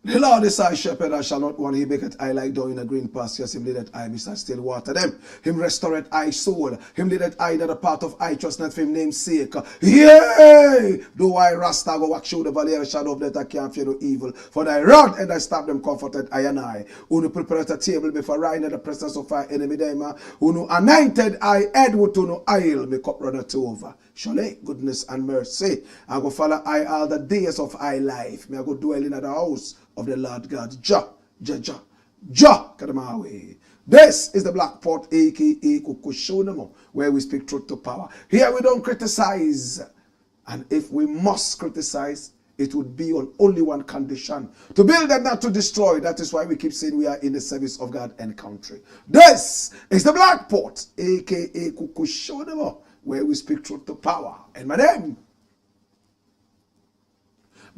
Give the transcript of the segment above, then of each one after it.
The Lord is thy shepherd, I shall not want. He maketh I lie down in a green pastures. Him leadeth I beside still water them. Him restoreth I soul. Him leadeth I to the path of I trust not for him name's sake. Yea! Though I RASTA go walk through the valley of the shadow of death, I can't fear no evil. For thy rod and thy staff them comforted I and I. Who prepared a table before I in the presence of our enemy them. Who anointed I head with no oil, my cup runneth over. Surely goodness and mercy I go follow I all the days of I life. May I go dwell in the house of the Lord God. Jah, come my way. This is the Blakk Pot, aka Kukushonamo, where we speak truth to power. Here we don't criticize. And if we must criticize, it would be on only one condition: to build and not to destroy. That is why we keep saying we are in the service of God and country. This is the Blakk Pot, aka Kukushonamo, where we speak truth to power. And my name,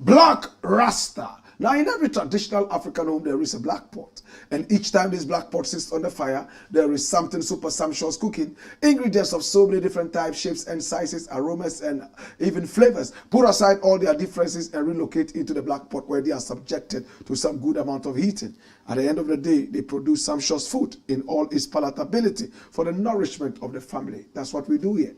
Blakk Rasta. Now, in every traditional African home, there is a Blakk Pot. And each time this Blakk Pot sits on the fire, there is something super sumptuous cooking. Ingredients of so many different types, shapes, and sizes, aromas, and even flavors. Put aside all their differences and relocate into the Blakk Pot, where they are subjected to some good amount of heating. At the end of the day, they produce sumptuous food in all its palatability for the nourishment of the family. That's what we do here.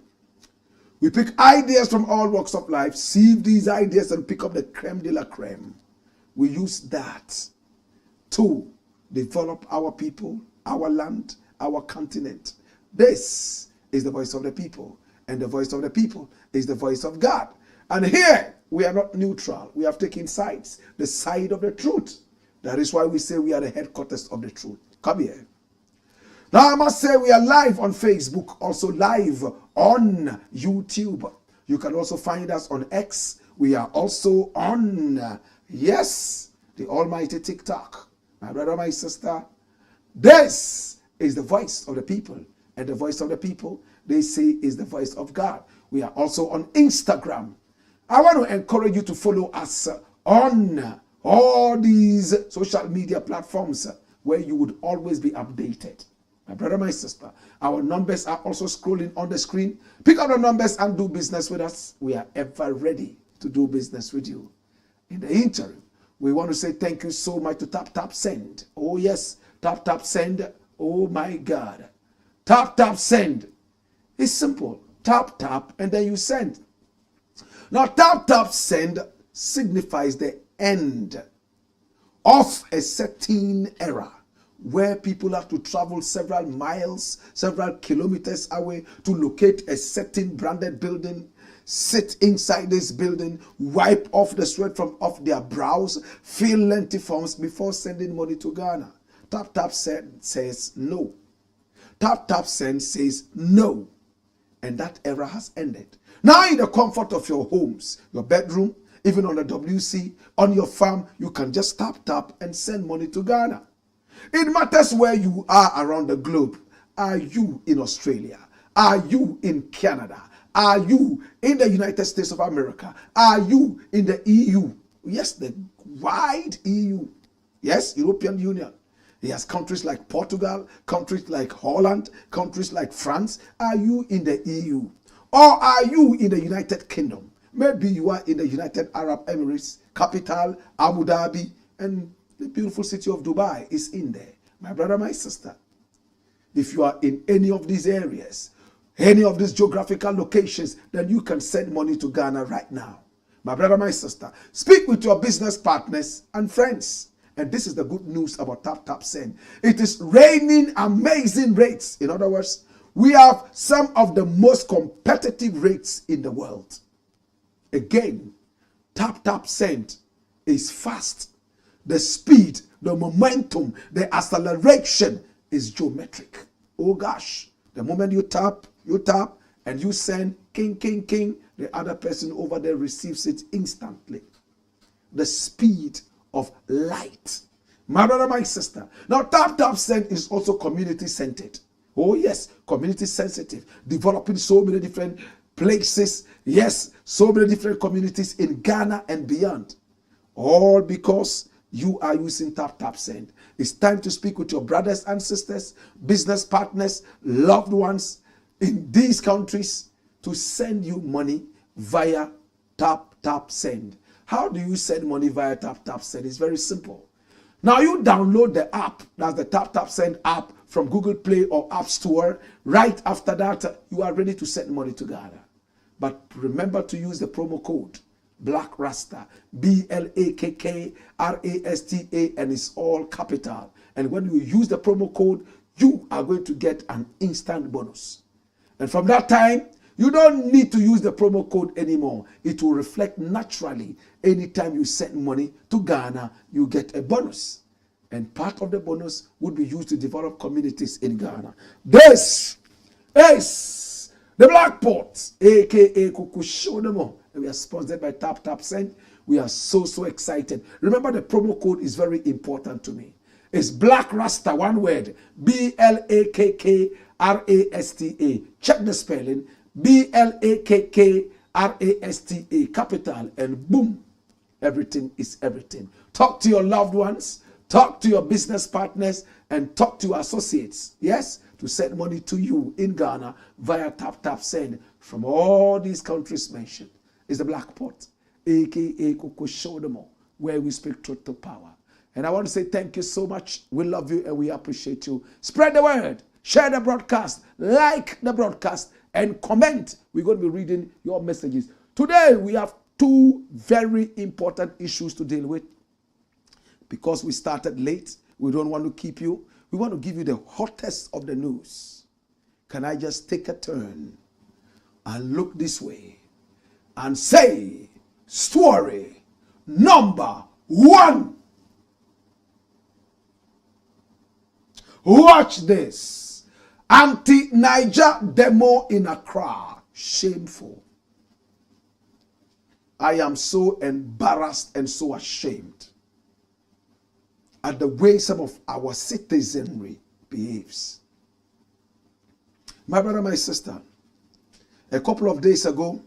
We pick ideas from all walks of life, sieve these ideas, and pick up the creme de la creme. We use that to develop our people, our land, our continent. This is the voice of the people, and the voice of the people is the voice of God. And here, we are not neutral. We have taken sides, the side of the truth. That is why we say we are the headquarters of the truth. Come here. Now, I must say we are live on Facebook, also live on YouTube. You can also find us on X. We are also on... yes, the almighty TikTok. My brother, my sister, this is the voice of the people. And the voice of the people, they say, is the voice of God. We are also on Instagram. I want to encourage you to follow us on all these social media platforms where you would always be updated. My brother, my sister, our numbers are also scrolling on the screen. Pick up the numbers and do business with us. We are ever ready to do business with you. In the interim, we want to say thank you so much to Taptap Send. Oh yes, Taptap Send. Oh my God. Taptap Send. It's simple. Tap, tap, and then you send. Now, Taptap Send signifies the end of a certain era where people have to travel several miles, several kilometers away to locate a certain branded building, sit inside this building, wipe off the sweat from off their brows, fill lengthy forms before sending money to Ghana. Taptap Send says no. Taptap Send says no. And that era has ended. Now in the comfort of your homes, your bedroom, even on the WC, on your farm, you can just tap and send money to Ghana. It matters where you are around the globe. Are you in Australia? Are you in Canada? Are you in the United States of America? Are you in the EU? Yes, the wide EU. Yes, European Union. He has countries like Portugal, countries like Holland, countries like France. Are you in the EU? Or are you in the United Kingdom? Maybe you are in the United Arab Emirates, capital, Abu Dhabi, and the beautiful city of Dubai is in there. My brother, my sister, if you are in any of these areas, any of these geographical locations, then you can send money to Ghana right now. My brother, my sister, speak with your business partners and friends And this is the good news about Taptap Send. It is raining amazing rates. In other words, we have some of the most competitive rates in the world. Again, Taptap Send is fast. The speed, the momentum, the acceleration is geometric. Oh gosh, the moment you tap, and you send king, king, king, the other person over there receives it instantly. The speed of light. My brother, my sister. Now, Taptap Send is also community-centered. Oh yes, community-sensitive. Developing so many different places. Yes, so many different communities in Ghana and beyond. All because you are using Taptap Send. It's time to speak with your brothers and sisters, business partners, loved ones in these countries to send you money via Taptap Send. How do you send money via Taptap Send? It's very simple. Now you download the app, that's the Taptap Send app from Google Play or App Store. Right after that, you are ready to send money to Ghana. But remember to use the promo code Blakk RASTA, BLAKK RASTA, and it's all capital. And when you use the promo code, you are going to get an instant bonus. And from that time, you don't need to use the promo code anymore. It will reflect naturally. Anytime you send money to Ghana, you get a bonus. And part of the bonus would be used to develop communities in Ghana. This is the Blakk Pot, aka Kukushodemo. We are sponsored by Taptap Send. We are so excited. Remember, the promo code is very important to me. It's Blakk RASTA, one word. BLAKK RASTA. Check the spelling. BLAKK RASTA, capital, and boom, everything is everything. Talk to your loved ones, talk to your business partners, and talk to your associates, yes, to send money to you in Ghana via Taptap Send from all these countries mentioned. It's the Blakk Pot, aka Kukushodemo, where we speak truth to power. And I want to say thank you so much. We love you and we appreciate you. Spread the word, share the broadcast, like the broadcast, and comment. We're going to be reading your messages. Today, we have two very important issues to deal with. Because we started late, we don't want to keep you. We want to give you the hottest of the news. Can I just take a turn and look this way and say, story number one. Watch this. Anti-Naija demo in Accra. Shameful. I am so embarrassed and so ashamed at the way some of our citizenry behaves. My brother, my sister, a couple of days ago,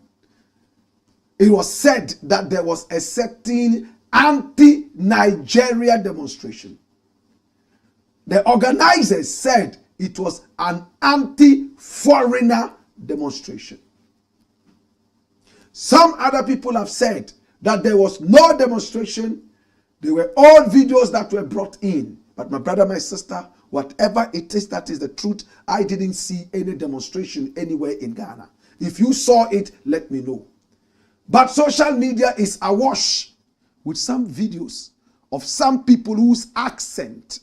it was said that there was a certain anti-Nigeria demonstration. The organizers said it was an anti-foreigner demonstration. Some other people have said that there was no demonstration. They were all videos that were brought in. But my brother, my sister, whatever it is that is the truth, I didn't see any demonstration anywhere in Ghana. If you saw it, let me know. But social media is awash with some videos of some people whose accent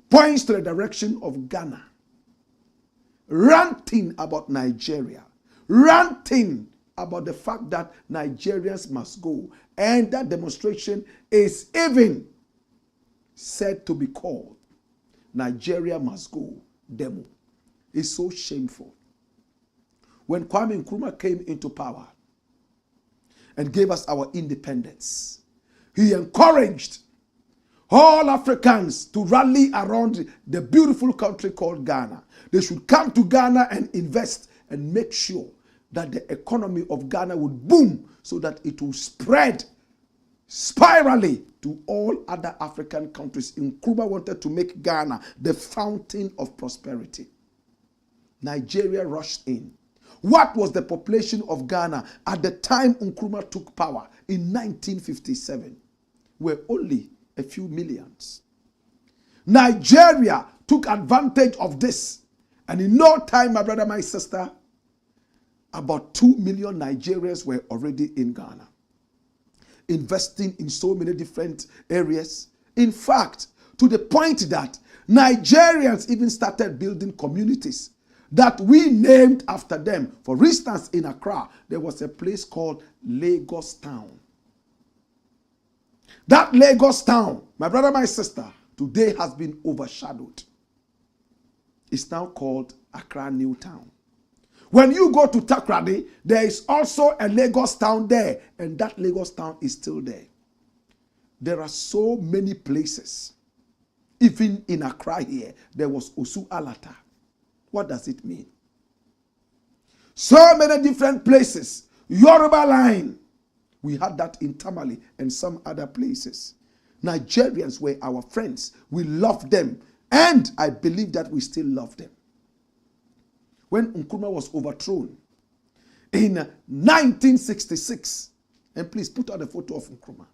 points to the direction of Ghana, ranting about Nigeria, ranting about the fact that Nigerians must go. And that demonstration is even said to be called Nigeria Must Go demo. It's so shameful. When Kwame Nkrumah came into power and gave us our independence, he encouraged all Africans to rally around the beautiful country called Ghana. They should come to Ghana and invest and make sure that the economy of Ghana would boom so that it will spread spirally to all other African countries. Nkrumah wanted to make Ghana the fountain of prosperity. Nigeria rushed in. What was the population of Ghana at the time Nkrumah took power in 1957? Were only a few millions. Nigeria took advantage of this. And in no time, my brother, my sister, about 2 million Nigerians were already in Ghana, investing in so many different areas, In fact, to the point that Nigerians even started building communities that we named after them. For instance, in Accra, there was a place called Lagos Town. That Lagos Town, my brother, my sister, today has been overshadowed. It's now called Accra New Town. When you go to Takrady, there is also a Lagos Town there, and that Lagos Town is still there. There are so many places. Even in Accra here, there was Osu Alata. What does it mean? So many different places. Yoruba line. We had that in Tamale and some other places. Nigerians were our friends. We loved them. And I believe that we still love them. When Nkrumah was overthrown in 1966, and please put out a photo of Nkrumah.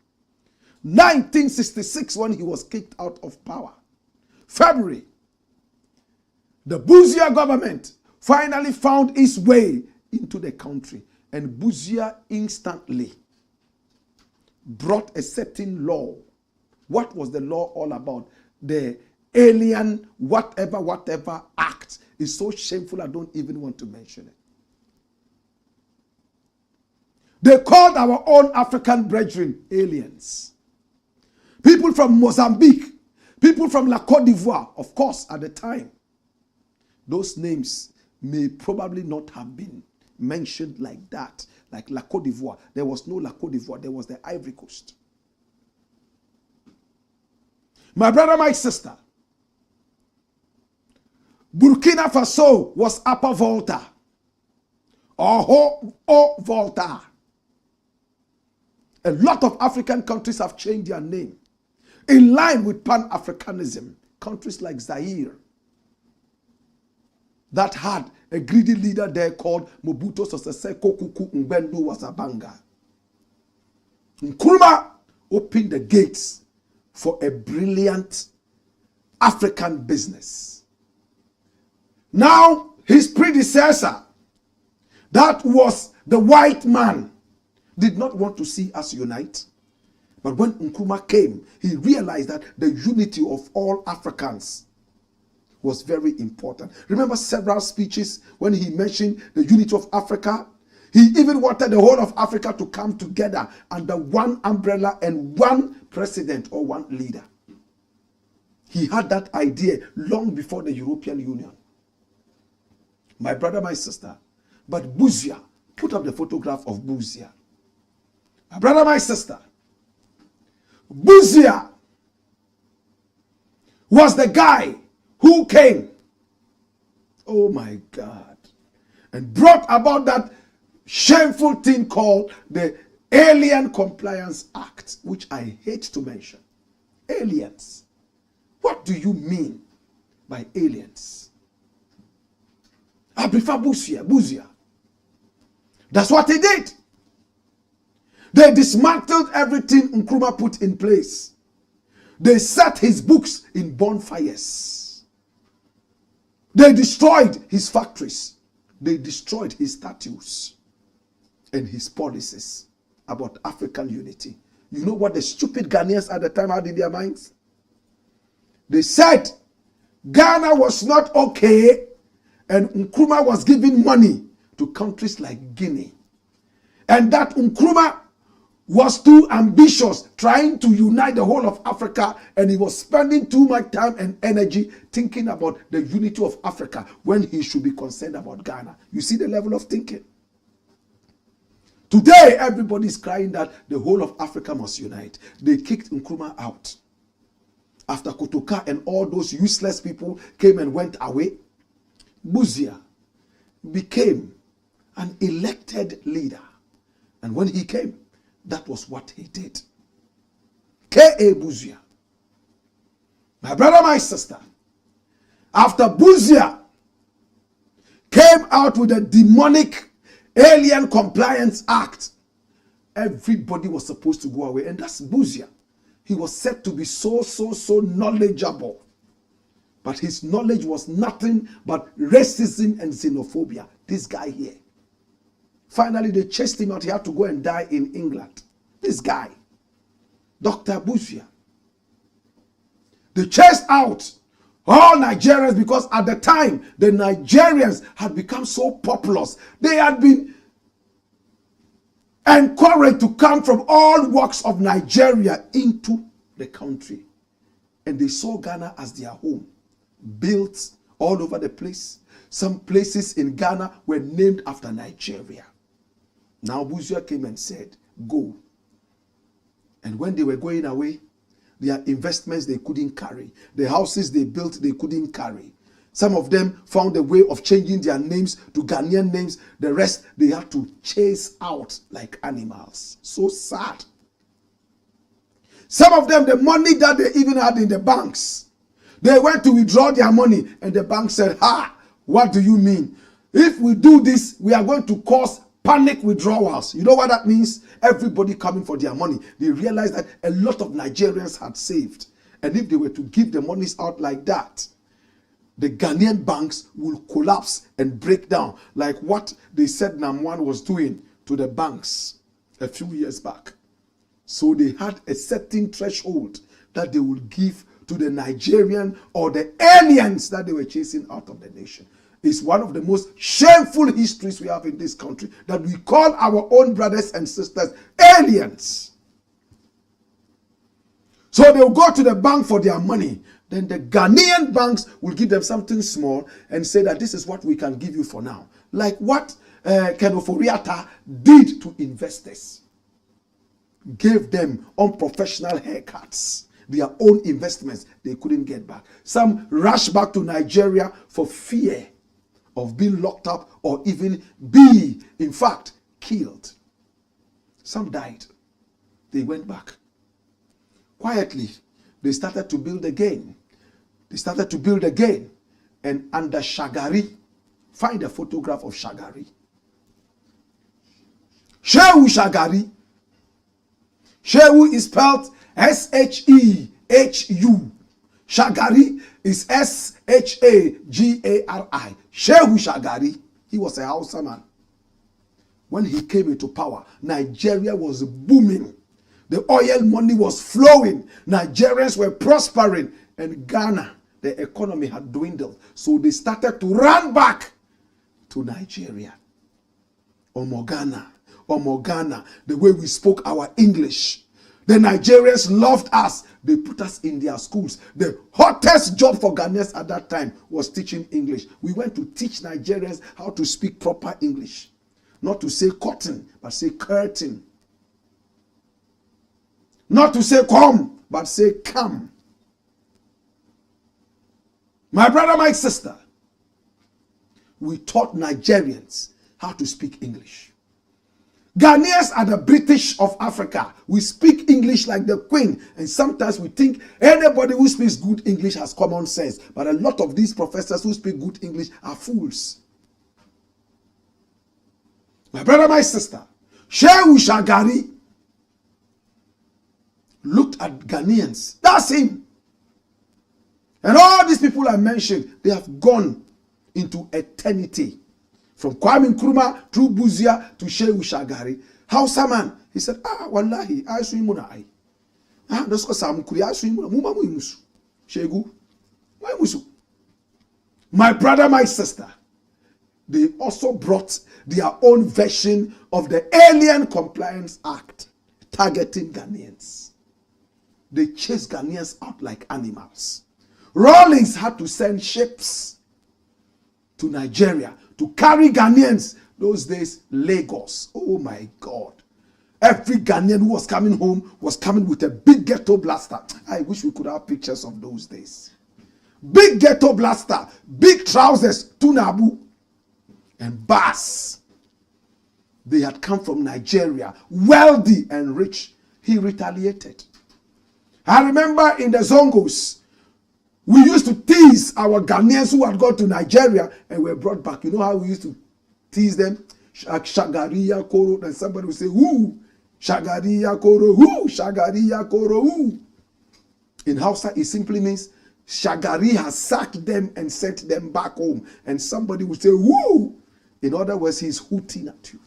1966, when he was kicked out of power. February, the Busia government finally found its way into the country, and Busia instantly brought a certain law. What was the law all about? The Alien whatever act is so shameful I don't even want to mention it. They called our own African brethren aliens. People from Mozambique, people from La Côte d'Ivoire, of course, at the time. Those names may probably not have been mentioned like that, like La Côte d'Ivoire. There was no La Côte d'Ivoire, there was the Ivory Coast. My brother, my sister, Burkina Faso was Upper Volta or Haut Volta. A lot of African countries have changed their name in line with Pan-Africanism. Countries like Zaire, that had a greedy leader there called Mobutu Sese Seko Kuku Ngbendu Wazabanga. Nkrumah opened the gates for a brilliant African business. Now, his predecessor, that was the white man, did not want to see us unite. But when Nkrumah came, he realized that the unity of all Africans was very important. Remember several speeches when he mentioned the unity of Africa? He even wanted the whole of Africa to come together under one umbrella and one president or one leader. He had that idea long before the European Union. My brother, my sister, but Busia, put up the photograph of Busia. My brother, my sister, Busia was the guy who came, oh my God, and brought about that shameful thing called the Alien Compliance Act, which I hate to mention. Aliens. What do you mean by aliens? I prefer Busia. That's what they did. They dismantled everything Nkrumah put in place. They set his books in bonfires. They destroyed his factories. They destroyed his statues and his policies about African unity. You know what the stupid Ghanaians at the time had in their minds? They said Ghana was not okay, and Nkrumah was giving money to countries like Guinea. And that Nkrumah was too ambitious, trying to unite the whole of Africa, and he was spending too much time and energy thinking about the unity of Africa when he should be concerned about Ghana. You see the level of thinking? Today, everybody is crying that the whole of Africa must unite. They kicked Nkrumah out. After Kotoka and all those useless people came and went away, Busia became an elected leader. And when he came, that was what he did. K.A. Busia. My brother, my sister, after Busia came out with a demonic Alien Compliance Act, everybody was supposed to go away. And that's Busia. He was said to be so knowledgeable. But his knowledge was nothing but racism and xenophobia. This guy here. Finally, they chased him out. He had to go and die in England. This guy, Dr. Busia. They chased out all Nigerians because at the time, the Nigerians had become so populous. They had been encouraged to come from all walks of Nigeria into the country. And they saw Ghana as their home, built all over the place. Some places in Ghana were named after Nigeria. Now Buzia came and said, go. And when they were going away, their investments they couldn't carry. The houses they built they couldn't carry. Some of them found a way of changing their names to Ghanaian names. The rest they had to chase out like animals. So sad. Some of them, the money that they even had in the banks, they went to withdraw their money and the bank said, ha, what do you mean? If we do this, we are going to cause panic withdrawals. You know what that means? Everybody coming for their money. They realized that a lot of Nigerians had saved. And if they were to give the monies out like that, the Ghanaian banks will collapse and break down like what they said Namwan was doing to the banks a few years back. So they had a certain threshold that they would give to the Nigerian or the aliens that they were chasing out of the nation. It's one of the most shameful histories we have in this country, that we call our own brothers and sisters aliens. So they'll go to the bank for their money. Then the Ghanaian banks will give them something small and say that this is what we can give you for now. Like what Kenoforiata did to investors. Gave them unprofessional haircuts. Their own investments they couldn't get back. Some rushed back to Nigeria for fear of being locked up or even be, in fact, killed. Some died. They went back. Quietly, they started to build again. They started to build again. And under Shagari, find a photograph of Shagari. Shehu Shagari. Shehu is spelled S-H-E-H-U. Shagari is S-H-A-G-A-R-I. Shehu Shagari, he was a Hausa man. When he came into power, Nigeria was booming. The oil money was flowing. Nigerians were prospering. And Ghana, the economy had dwindled. So they started to run back to Nigeria. Omogana, the way we spoke our English. The Nigerians loved us. They put us in their schools. The hottest job for Ghanaians at that time was teaching English. We went to teach Nigerians how to speak proper English. Not to say cotton, but say curtain. Not to say come, but say come. My brother, my sister, we taught Nigerians how to speak English. Ghanaians are the British of Africa. We speak English like the Queen. And sometimes we think anybody who speaks good English has common sense. But a lot of these professors who speak good English are fools. My brother, my sister, Shehu Shagari looked at Ghanaians. That's him. And all these people I mentioned, they have gone into eternity. From Kwame Nkrumah through Buzia to Shehu Shagari. Hausa man, he said, wallahi, I saw him on I. That's because I'm curious. Shegu, why musu? My brother, my sister, they also brought their own version of the Alien Compliance Act, targeting Ghanaians. They chased Ghanaians out like animals. Rawlings had to send ships to Nigeria to carry Ghanaians. Those days, Lagos. Oh my God. Every Ghanaian who was coming home was coming with a big ghetto blaster. I wish we could have pictures of those days. Big ghetto blaster, big trousers, tunabu, and bars. They had come from Nigeria, wealthy and rich. He retaliated. I remember in the Zongos, we used to tease our Ghanaians who had gone to Nigeria and were brought back. You know how we used to tease them? Shagariya Koro. And somebody would say, who? Shagariya Koro, who? Shagariya Koro, who? In Hausa, it simply means Shagari has sacked them and sent them back home. And somebody would say, who? In other words, he's hooting at you.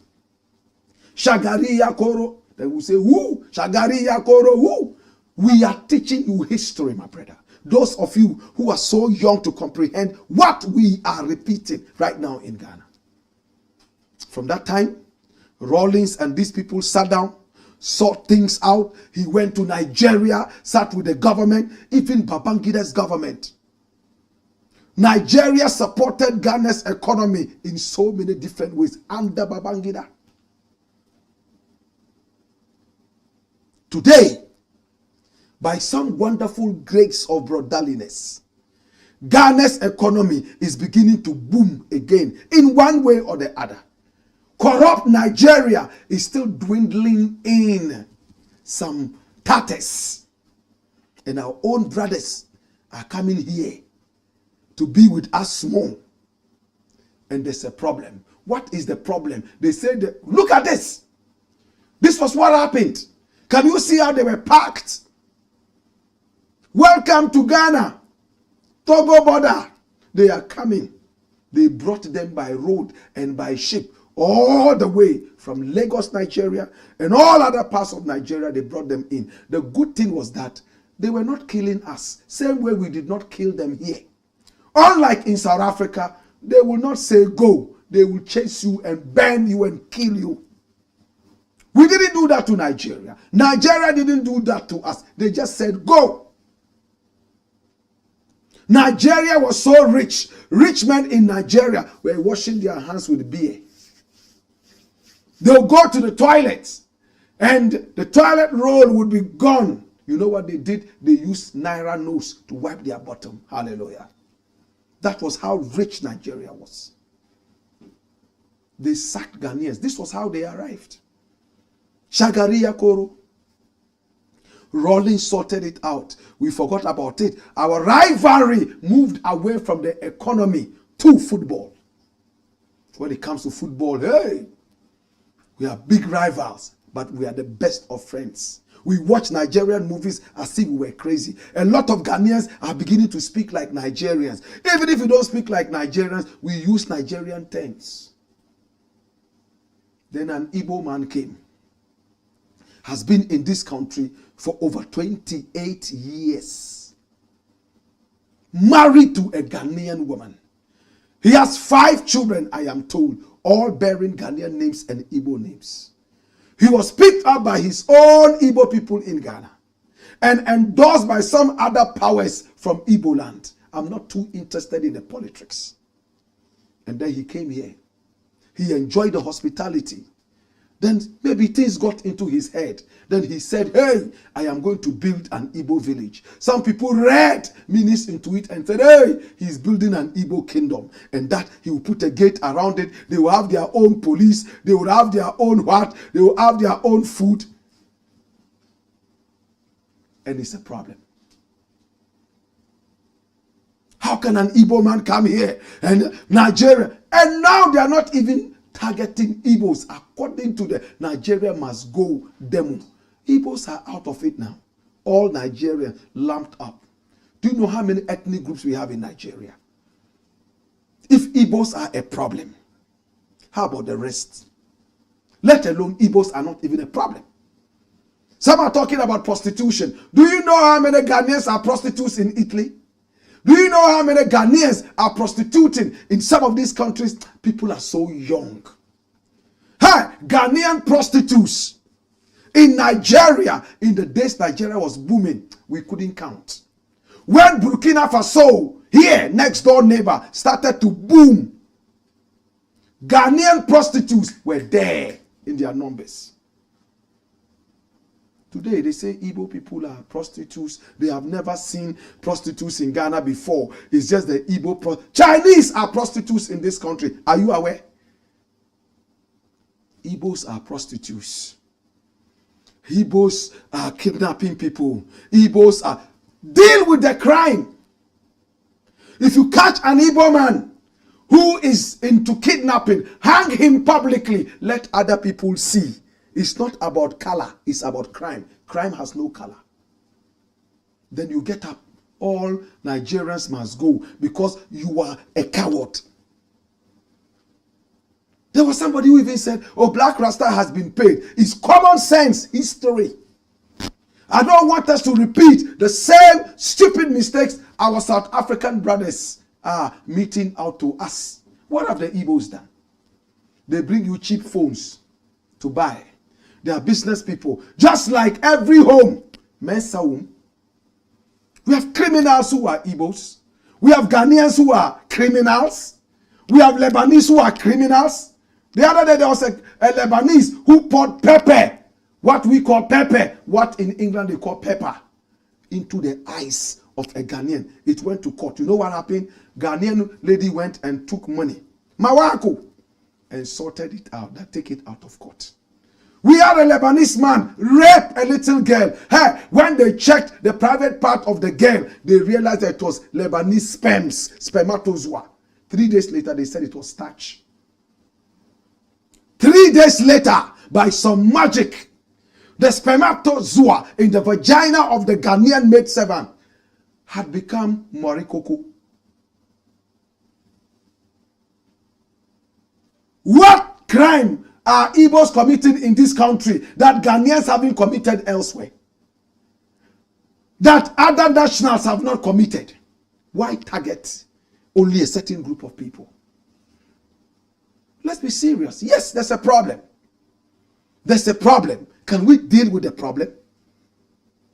Shagariya Koro. They will say, who? Shagariya Koro, who? We are teaching you history, my brother. those of you who are so young to comprehend what we are repeating right now in Ghana. From that time, Rawlings and these people sat down, sort things out. He went to Nigeria, sat with the government, even Babangida's government. Nigeria supported Ghana's economy in so many different ways under Babangida. Today, by some wonderful grace of brotherliness, Ghana's economy is beginning to boom again in one way or the other. Corrupt Nigeria is still dwindling in some tatters. And our own brothers are coming here to be with us small. And there's a problem. What is the problem? They said, look at this. This was what happened. Can you see how they were packed? Welcome to Ghana. Togo border. They are coming. They brought them by road and by ship all the way from Lagos, Nigeria, and all other parts of Nigeria. They brought them in. The good thing was that they were not killing us. Same way we did not kill them here. Unlike in South Africa, they will not say go. They will chase you and burn you and kill you. We didn't do that to Nigeria. Nigeria didn't do that to us. They just said go. Nigeria was so rich. Rich men in Nigeria were washing their hands with beer. They'll go to the toilet and the toilet roll would be gone. You know what they did? They used Naira notes to wipe their bottom. Hallelujah. That was how rich Nigeria was. They sacked Ghanaians. This was how they arrived. Shagaria Koro. Rawlings sorted it out. We forgot about it. Our rivalry moved away from the economy to football. When it comes to football, hey, we are big rivals, but we are the best of friends. We watch Nigerian movies as if we were crazy. A lot of Ghanaians are beginning to speak like Nigerians. Even if you don't speak like Nigerians, we use Nigerian terms. Then an Igbo man came. Has been in this country for over 28 years. Married to a Ghanaian woman. He has 5 children, I am told, all bearing Ghanaian names and Igbo names. He was picked up by his own Igbo people in Ghana and endorsed by some other powers from Igbo land. I'm not too interested in the politics. And then he came here. He enjoyed the hospitality. Then maybe things got into his head. Then he said, hey, I am going to build an Igbo village. Some people read meanings into it and said, hey, he's building an Igbo kingdom. And that he will put a gate around it. They will have their own police. They will have their own what? They will have their own food. And it's a problem. How can an Igbo man come here and Nigeria? And now they are not even targeting Igbos according to the Nigeria must go demo. Igbos are out of it now. All Nigerians lumped up. Do you know how many ethnic groups we have in Nigeria? If Igbos are a problem, how about the rest? Let alone Igbos are not even a problem. Some are talking about prostitution. Do you know how many Ghanaians are prostitutes in Italy? Do you know how many Ghanaians are prostituting in some of these countries? People are so young. Hey, Ghanaian prostitutes in Nigeria, in the days Nigeria was booming, we couldn't count. When Burkina Faso, here, next door neighbor, started to boom, Ghanaian prostitutes were there in their numbers. Today, they say Igbo people are prostitutes. They have never seen prostitutes in Ghana before. It's just the Igbo. Chinese are prostitutes in this country. Are you aware? Igbos are prostitutes. Igbos are kidnapping people. Igbos are... Deal with the crime. If you catch an Igbo man who is into kidnapping, hang him publicly. Let other people see. It's not about color, it's about crime. Crime has no color. Then you get up. All Nigerians must go because you are a coward. There was somebody who even said, oh, Blakk RASTA has been paid. It's common sense history. I don't want us to repeat the same stupid mistakes our South African brothers are meting out to us. What have the Igbos done? They bring you cheap phones to buy. They are business people. Just like every home. Mensa home. We have criminals who are Igbos. We have Ghanaians who are criminals. We have Lebanese who are criminals. The other day there was a Lebanese who poured pepper. What we call pepper, what in England they call pepper, into the eyes of a Ghanaian. It went to court. You know what happened? Ghanaian lady went and took money, Mawako, and sorted it out. That take it out of court. We had a Lebanese man rape a little girl. Hey, when they checked the private part of the girl, they realized that it was Lebanese spermatozoa. 3 days later, they said it was starch. 3 days later, by some magic, the spermatozoa in the vagina of the Ghanaian maidservant had become morikoko. What crime are Igbos committing in this country that Ghanaians haven't committed elsewhere? That other nationals have not committed? Why target only a certain group of people? Let's be serious. Yes, there's a problem. There's a problem. Can we deal with the problem?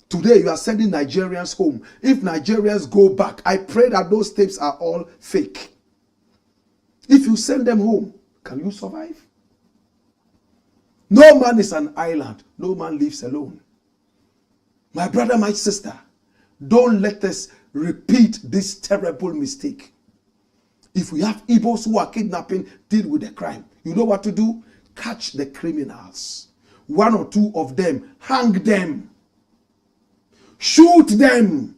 Today you are sending Nigerians home. If Nigerians go back, I pray that those tapes are all fake. If you send them home, can you survive? No man is an island. No man lives alone. My brother, my sister, don't let us repeat this terrible mistake. If we have Igbos who are kidnapping, deal with the crime. You know what to do? Catch the criminals. 1 or 2 of them, hang them, shoot them.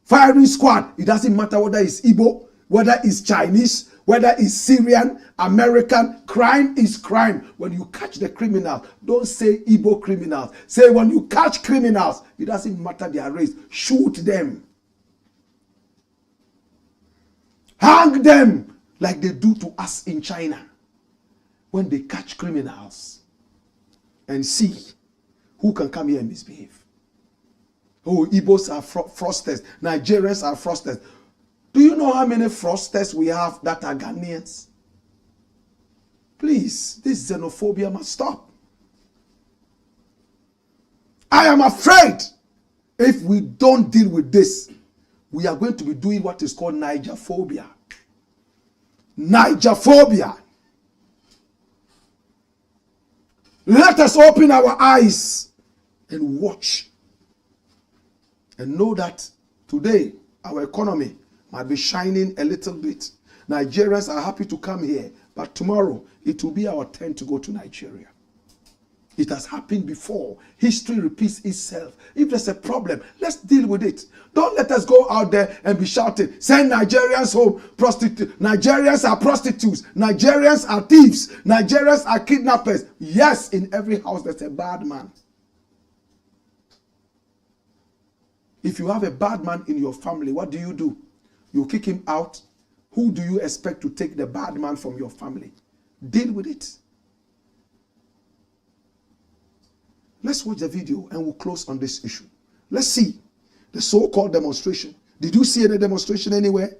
Firing squad, it doesn't matter whether it's Igbo, whether it's Chinese, whether it's Syrian, American, crime is crime. When you catch the criminals, don't say Igbo criminals. Say when you catch criminals, it doesn't matter their race, shoot them. Hang them like they do to us in China when they catch criminals. And see who can come here and misbehave. Oh, Igbos are fraudsters. Nigerians are fraudsters. Do you know how many fraudsters we have that are Ghanaians? Please, this xenophobia must stop. I am afraid if we don't deal with this, we are going to be doing what is called Naijaphobia. Naijaphobia. Let us open our eyes and watch and know that today our economy might be shining a little bit. Nigerians are happy to come here, but tomorrow it will be our turn to go to Nigeria. It has happened before. History repeats itself. If there's a problem, let's deal with it. Don't let us go out there and be shouting, send Nigerians home, Nigerians are prostitutes, Nigerians are thieves, Nigerians are kidnappers. Yes, in every house there's a bad man. If you have a bad man in your family, what do? You kick him out. Who do you expect to take the bad man from your family? Deal with it. Let's watch the video and we'll close on this issue. Let's see the so-called demonstration. Did you see any demonstration anywhere?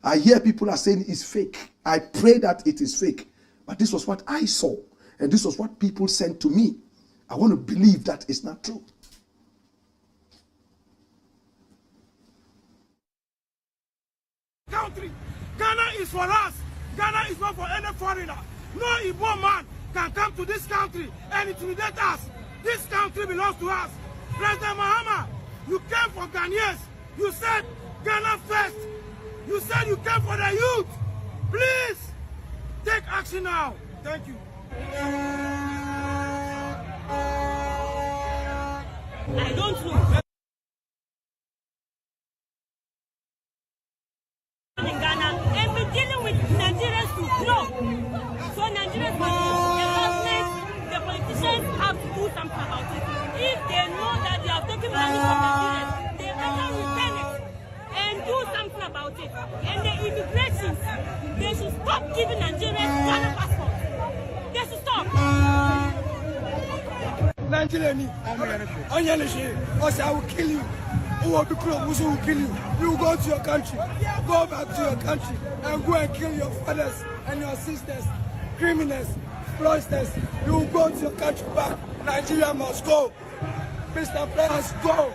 I hear people are saying it's fake. I pray that it is fake. But this was what I saw. And this was what people sent to me. I want to believe that it's not true. Country. Ghana is for us. Ghana is not for any foreigner. No Igbo man can come to this country and intimidate us. This country belongs to us. President Mahama, you came for Ghanaians. You said Ghana first. You said you came for the youth. Please, take action now. Thank you. I don't know. In Ghana, and we're dealing with Nigerians too. No. So Nigerians must, the government, the politicians have to do something about it. If they know that they are taking money from Nigerians, they better return it and do something about it. And the immigrations, they should stop giving Nigerians Ghana passports. They should stop. Nigeria ni. Onyeleshi. I say I will kill you. Who will be close? Who will kill you? You go to your country. Go back to your country and go and kill your fathers and your sisters, criminals, fraudsters. You will go to your country back. Nigeria must go. Mr. President must go.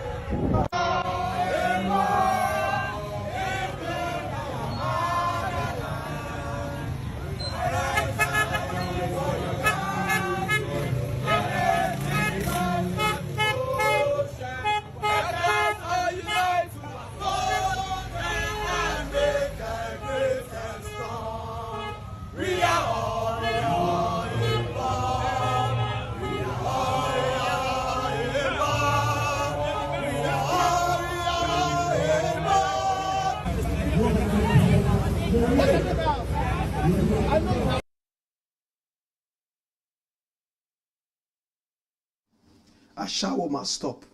A shower must stop.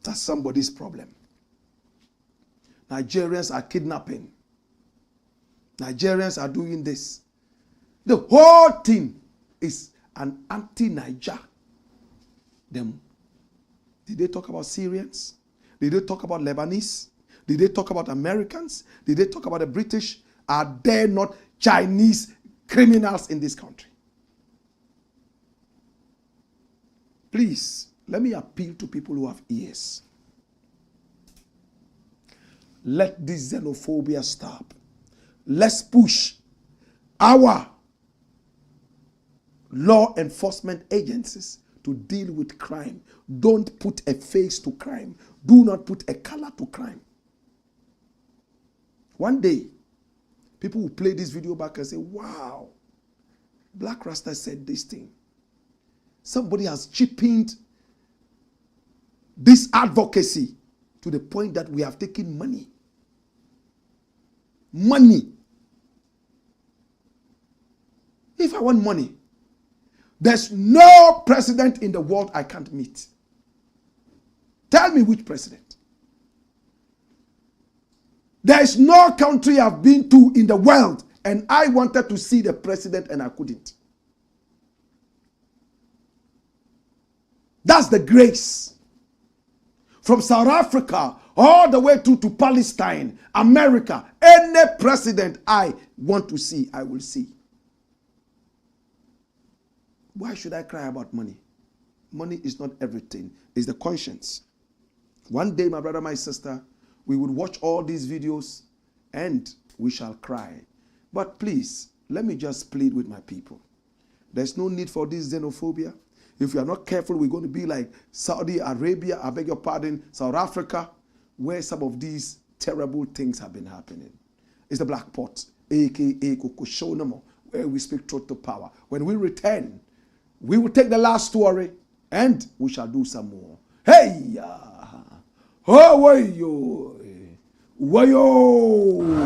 That's somebody's problem. Nigerians are kidnapping. Nigerians are doing this. The whole thing is an anti-Naija. Did they talk about Syrians? Did they talk about Lebanese? Did they talk about Americans? Did they talk about the British? Are there not Chinese criminals in this country? Please, let me appeal to people who have ears. Let this xenophobia stop. Let's push our law enforcement agencies to deal with crime. Don't put a face to crime. Do not put a color to crime. One day, people will play this video back and say, wow, Blakk Rasta said this thing. Somebody has cheapened this advocacy to the point that we have taken money. Money. If I want money, there's no president in the world I can't meet. Tell me which president. There is no country I've been to in the world and I wanted to see the president and I couldn't. That's the grace. From South Africa all the way to Palestine, America, any president I want to see, I will see. Why should I cry about money? Money is not everything. It's the conscience. One day, my brother, my sister, we would watch all these videos and we shall cry. But please, let me just plead with my people. There's no need for this xenophobia. If we are not careful, we're going to be like Saudi Arabia, I beg your pardon, South Africa, where some of these terrible things have been happening. It's the Black Pot, a.k.a. Kokoshonamo, where we speak truth to power. When we return, we will take the last story and we shall do some more. Hey! Oh, wayo! Wayo!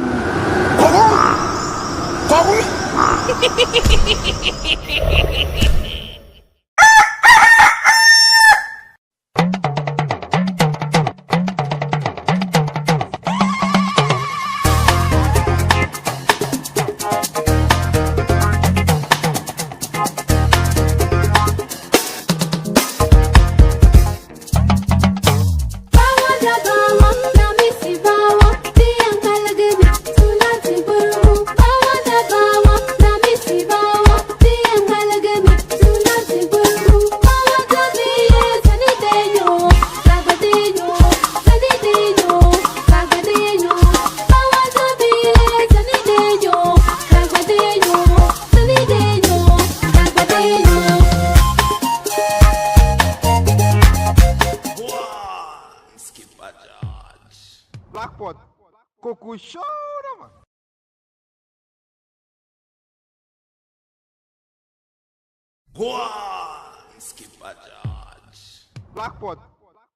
Blackpot,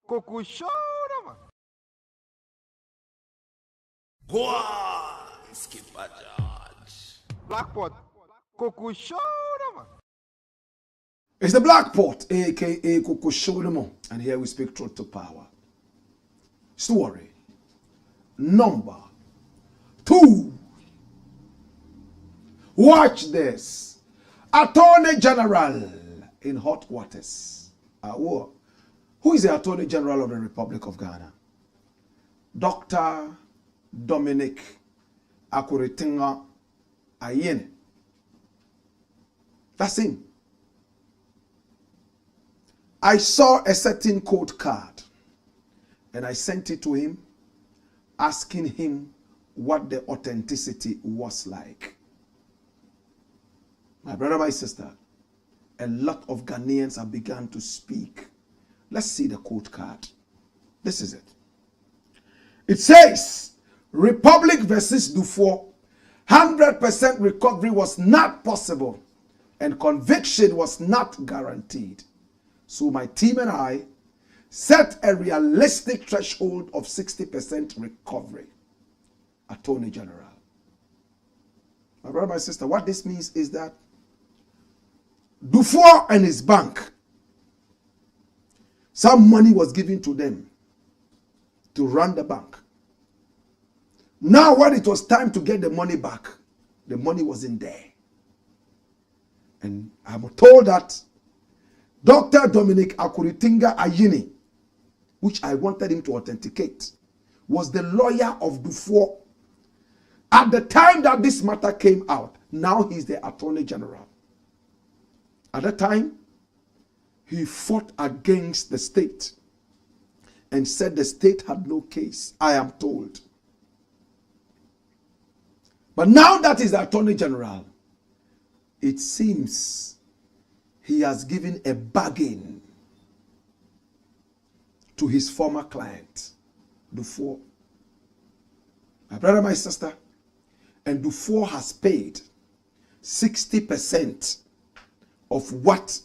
Coco Show, Blackpot, Coco Show. It's the Black Pot, aka Coco Show, and here we speak truth to power. Story number 2. Watch this. Attorney General in hot waters. Who is the Attorney General of the Republic of Ghana? Dr. Dominic Akuritinga Ayene. That's him. I saw a certain code card and I sent it to him, asking him what the authenticity was like. My brother, my sister, a lot of Ghanaians have begun to speak. Let's see the code card. This is it. It says, Republic versus Dufour, 100% recovery was not possible and conviction was not guaranteed. So my team and I set a realistic threshold of 60% recovery. Attorney General. My brother, my sister, what this means is that Dufour and his bank, some money was given to them to run the bank. Now when it was time to get the money back, the money wasn't there. And I'm told that Dr. Dominic Akuritinga Ayene, which I wanted him to authenticate, was the lawyer of Dufour. At the time that this matter came out, now he's the Attorney General. At that time, he fought against the state and said the state had no case, I am told. But now that he's the Attorney General, it seems he has given a bargain to his former client, Dufour. My brother, my sister, and Dufour has paid 60% of what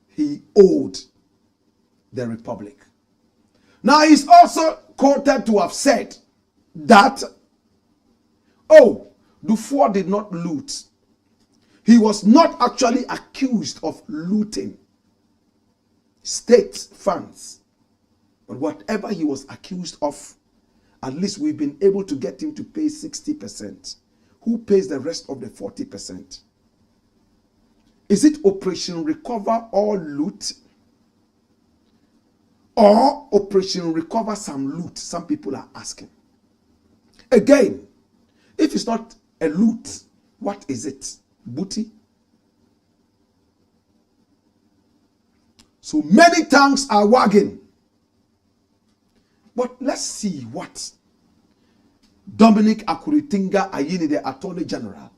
he owed the Republic. Now he's also quoted to have said that, Dufour did not loot. He was not actually accused of looting state funds. But whatever he was accused of, at least we've been able to get him to pay 60%. Who pays the rest of the 40%? Is it Operation Recover All Loot? Or Operation Recover Some Loot? Some people are asking. Again, if it's not a loot, what is it? Booty? So many tongues are wagging. But let's see what Dominic Akuritinga Ayene, the Attorney General,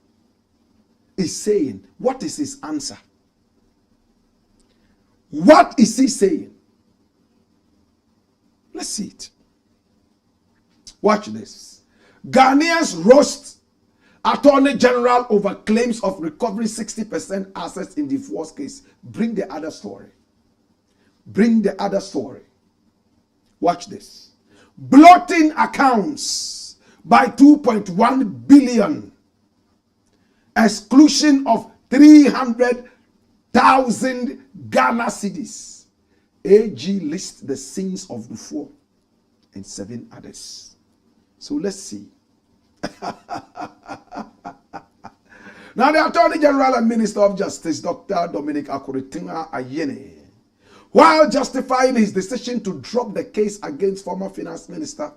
is saying. What is his answer? What is he saying? Let's see it. Watch this. Ghanaians roast Attorney General over claims of recovery 60% assets in Dufour's case. Bring the other story. Bring the other story. Watch this. Bloating accounts by 2.1 billion. Exclusion of 300,000 Ghana cedis. AG lists the sins of Dufour and 7 others. So let's see. Now the Attorney General and Minister of Justice, Dr. Dominic Akuritinga Ayene, while justifying his decision to drop the case against former Finance Minister,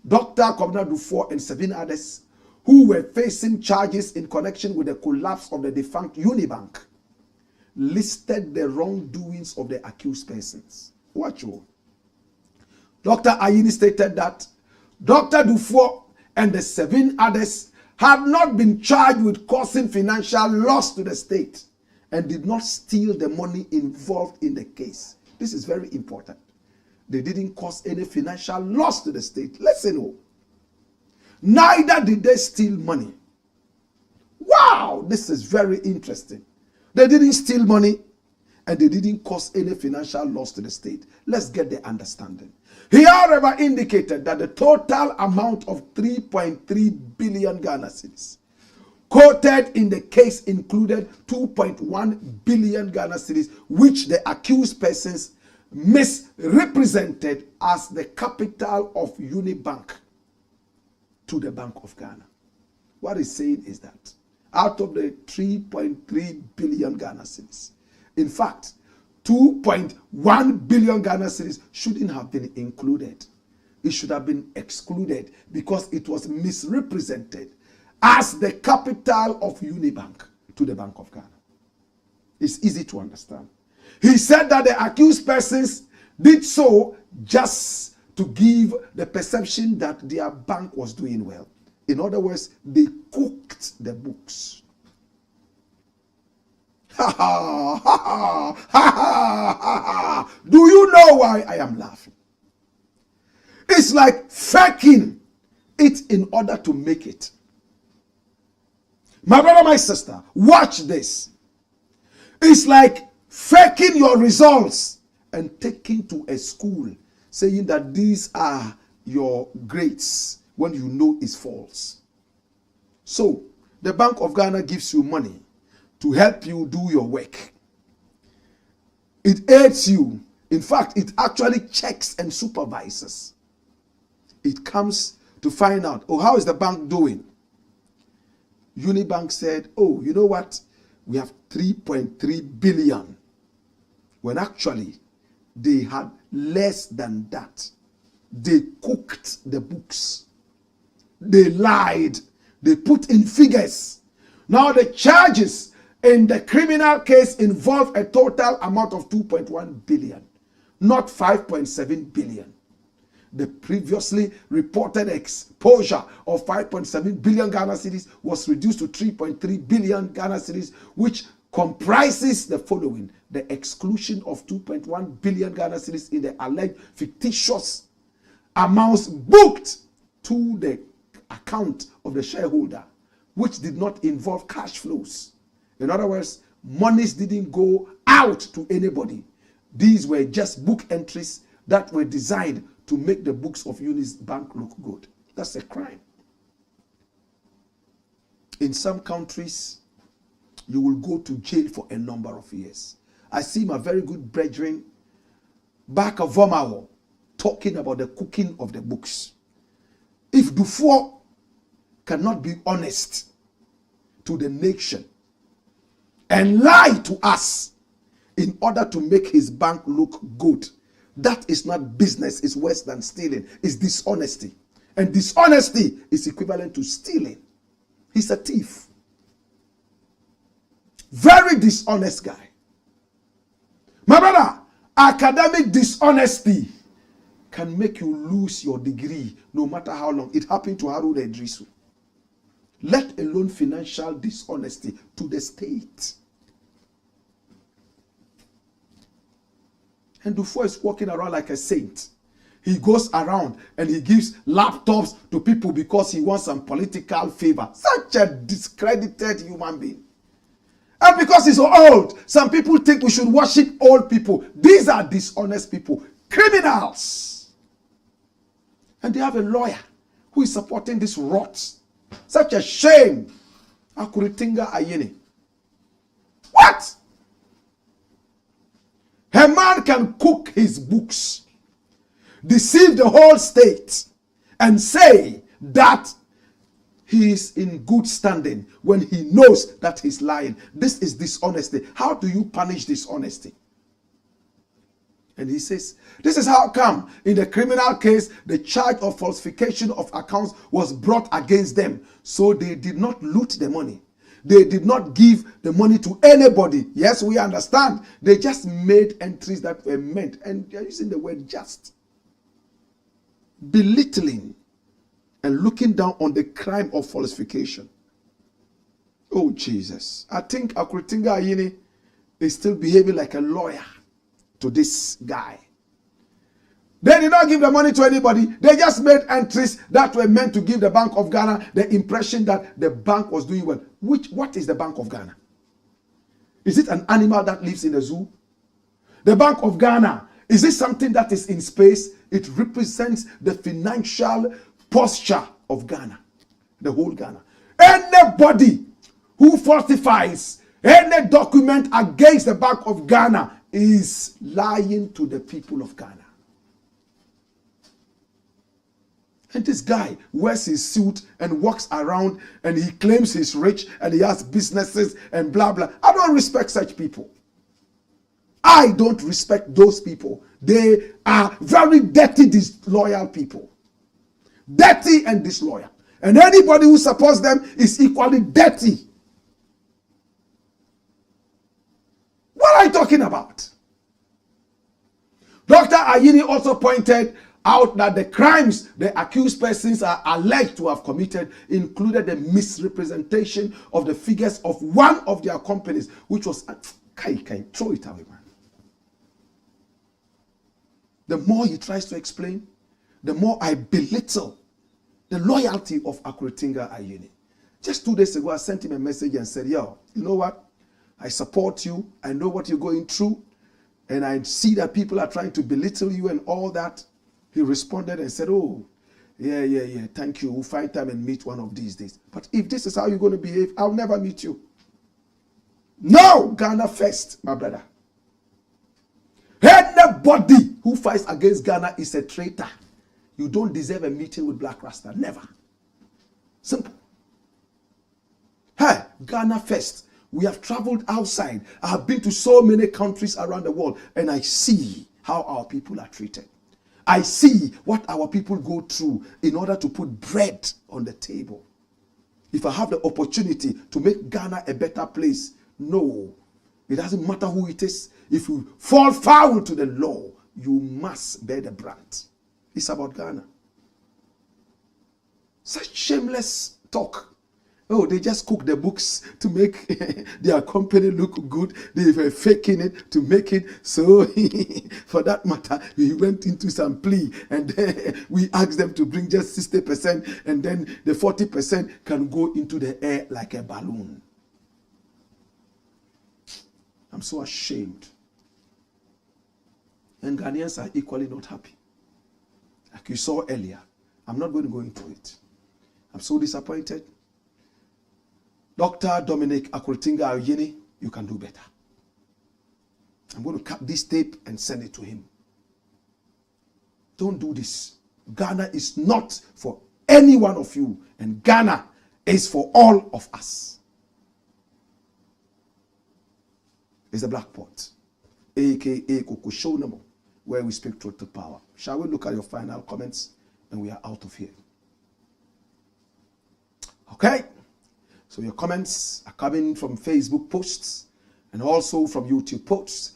Dr. Kwabena Dufour and 7 others, who were facing charges in connection with the collapse of the defunct Unibank, listed the wrongdoings of the accused persons. Watch you. Dr. Ayene stated that Dr. Dufour and the 7 others had not been charged with causing financial loss to the state and did not steal the money involved in the case. This is very important. They didn't cause any financial loss to the state. Listen, neither did they steal money. Wow, this is very interesting. They didn't steal money and they didn't cause any financial loss to the state. Let's get the understanding. He, however, indicated that the total amount of 3.3 billion Ghana cedis quoted in the case included 2.1 billion Ghana cedis, which the accused persons misrepresented as the capital of Unibank to the Bank of Ghana. What he's saying is that out of the 3.3 billion Ghana cedis, in fact, 2.1 billion Ghana cedis shouldn't have been included. It should have been excluded because it was misrepresented as the capital of Unibank to the Bank of Ghana. It's easy to understand. He said that the accused persons did so just to give the perception that their bank was doing well. In other words, they cooked the books. Ha ha ha ha ha ha. Do you know why I am laughing? It's like faking it in order to make it. My brother, my sister, watch this. It's like faking your results and taking to a school saying that these are your grades when you know it's false. So, the Bank of Ghana gives you money to help you do your work. It aids you. In fact, it actually checks and supervises. It comes to find out, oh, how is the bank doing? Unibank said, oh, you know what? We have 3.3 billion. When actually, they had less than that. They cooked the books. They lied. They put in figures. Now the charges in the criminal case involve a total amount of 2.1 billion, not 5.7 billion. The previously reported exposure of 5.7 billion Ghana cedis was reduced to 3.3 billion Ghana cedis, which comprises the following: the exclusion of 2.1 billion Ghana cedis in the alleged fictitious amounts booked to the account of the shareholder, which did not involve cash flows. In other words, monies didn't go out to anybody. These were just book entries that were designed to make the books of Unibank look good. That's a crime. In some countries, you will go to jail for a number of years. I see my very good brethren, Blakk talking about the cooking of the books. If Dufour cannot be honest to the nation and lie to us in order to make his bank look good, that is not business. It's worse than stealing. It's dishonesty. And dishonesty is equivalent to stealing. He's a thief. Very dishonest guy. My brother, academic dishonesty can make you lose your degree no matter how long. It happened to Haruna Idrisu. Let alone financial dishonesty to the state. And Dufour is walking around like a saint. He goes around and he gives laptops to people because he wants some political favor. Such a discredited human being. And because he's so old, some people think we should worship old people. These are dishonest people, criminals. And they have a lawyer who is supporting this rot. Such a shame. Akuritinga Ayene. What? A man can cook his books, deceive the whole state, and say that he is in good standing when he knows that he's lying. This is dishonesty. How do you punish dishonesty? And he says, this is how come in the criminal case, the charge of falsification of accounts was brought against them. So they did not loot the money. They did not give the money to anybody. Yes, we understand. They just made entries that were meant. And they're using the word just. Belittling and looking down on the crime of falsification. Oh, Jesus. I think Akuritinga Ayini is still behaving like a lawyer to this guy. They did not give the money to anybody. They just made entries that were meant to give the Bank of Ghana the impression that the bank was doing well. What is the Bank of Ghana? Is it an animal that lives in a zoo? The Bank of Ghana, is it something that is in space? It represents the financial posture of Ghana, the whole Ghana. Anybody who falsifies any document against the Bank of Ghana is lying to the people of Ghana. And this guy wears his suit and walks around and he claims he's rich and he has businesses and blah, blah. I don't respect such people. I don't respect those people. They are very dirty, disloyal people. Dirty and disloyal. And anybody who supports them is equally dirty. What are you talking about? Dr. Ayini also pointed out that the crimes the accused persons are alleged to have committed included the misrepresentation of the figures of one of their companies, which was... throw it away, man. The more he tries to explain, the more I belittle the loyalty of Akuritinga Ayini. Just 2 days ago, I sent him a message and said, yo, you know what? I support you. I know what you're going through. And I see that people are trying to belittle you and all that. He responded and said, oh, yeah, thank you. We'll find time and meet one of these days. But if this is how you're going to behave, I'll never meet you. No, Ghana first, my brother. Anybody who fights against Ghana is a traitor. You don't deserve a meeting with Blakk RASTA. Never. Simple. Hey, Ghana first. We have traveled outside. I have been to so many countries around the world, and I see how our people are treated. I see what our people go through in order to put bread on the table. If I have the opportunity to make Ghana a better place, no. It doesn't matter who it is. If you fall foul to the law, you must bear the brunt. It's about Ghana. Such shameless talk. Oh, they just cook the books to make their company look good. They were faking it to make it. So, for that matter, we went into some plea and we asked them to bring just 60%, and then the 40% can go into the air like a balloon. I'm so ashamed. And Ghanaians are equally not happy. Like you saw earlier. I'm not going to go into it. I'm so disappointed. Dr. Dominic Akuritinga Ayini, you can do better. I'm going to cut this tape and send it to him. Don't do this. Ghana is not for any one of you, and Ghana is for all of us. It's the Black Pot, aka Kokushounamo, where we speak truth to power. Shall we look at your final comments and we are out of here? Okay. So your comments are coming from Facebook posts and also from YouTube posts.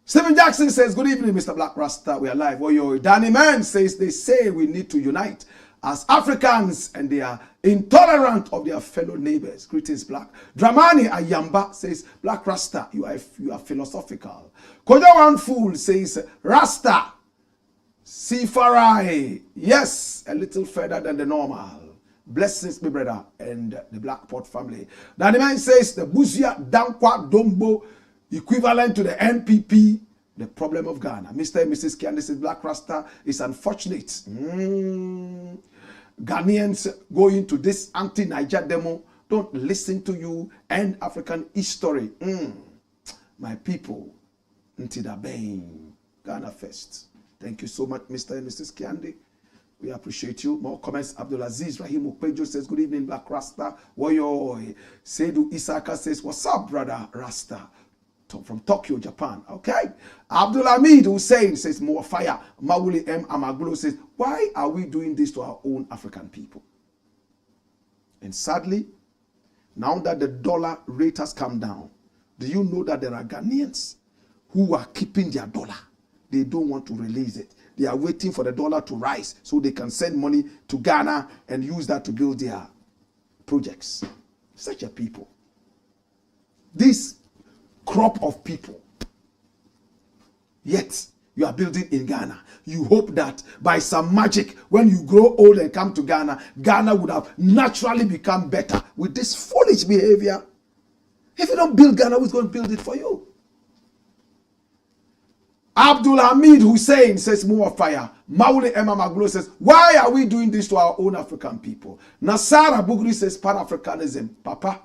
Stephen Jackson says, good evening, Mr. Blakk RASTA. We are live. Oh, Danny Man says, they say we need to unite as Africans and they are intolerant of their fellow neighbors. Greetings, Blakk. Dramani Ayamba says, Blakk RASTA, you are philosophical. Kojawan Fool says, Rasta, Sifarai, yes, a little further than the normal. Blessings, my brother, and the Black Pot family. Danny Man says, the Buzia Dankwa Dombo, equivalent to the NPP, the problem of Ghana. Mr. and Mrs. Candice says, Blakk RASTA is unfortunate. Ghanaians going to this anti-Naija demo don't listen to you and African history. My people, Ntida Bain, Ghana first. Thank you so much, Mr. and Mrs. Candy. We appreciate you. More comments. Abdulaziz Rahim Okpejo says, good evening, Blakk RASTA. Woyo. Sedu Isaka says, what's up, brother Rasta? From Tokyo, Japan. Okay. Abdulhamid Hussein says, more fire. Mawuli M. Amagulo says, why are we doing this to our own African people? And sadly, now that the dollar rate has come down, do you know that there are Ghanaians who are keeping their dollar? They don't want to release it. They are waiting for the dollar to rise so they can send money to Ghana and use that to build their projects. Such a people. This crop of people. Yet, you are building in Ghana. You hope that by some magic, when you grow old and come to Ghana, Ghana would have naturally become better with this foolish behavior. If you don't build Ghana, who's going to build it for you? Abdul Hamid Hussein says, more fire. Maule Emma Maglo says, why are we doing this to our own African people? Nasara Bugri says, Pan-Africanism. Papa,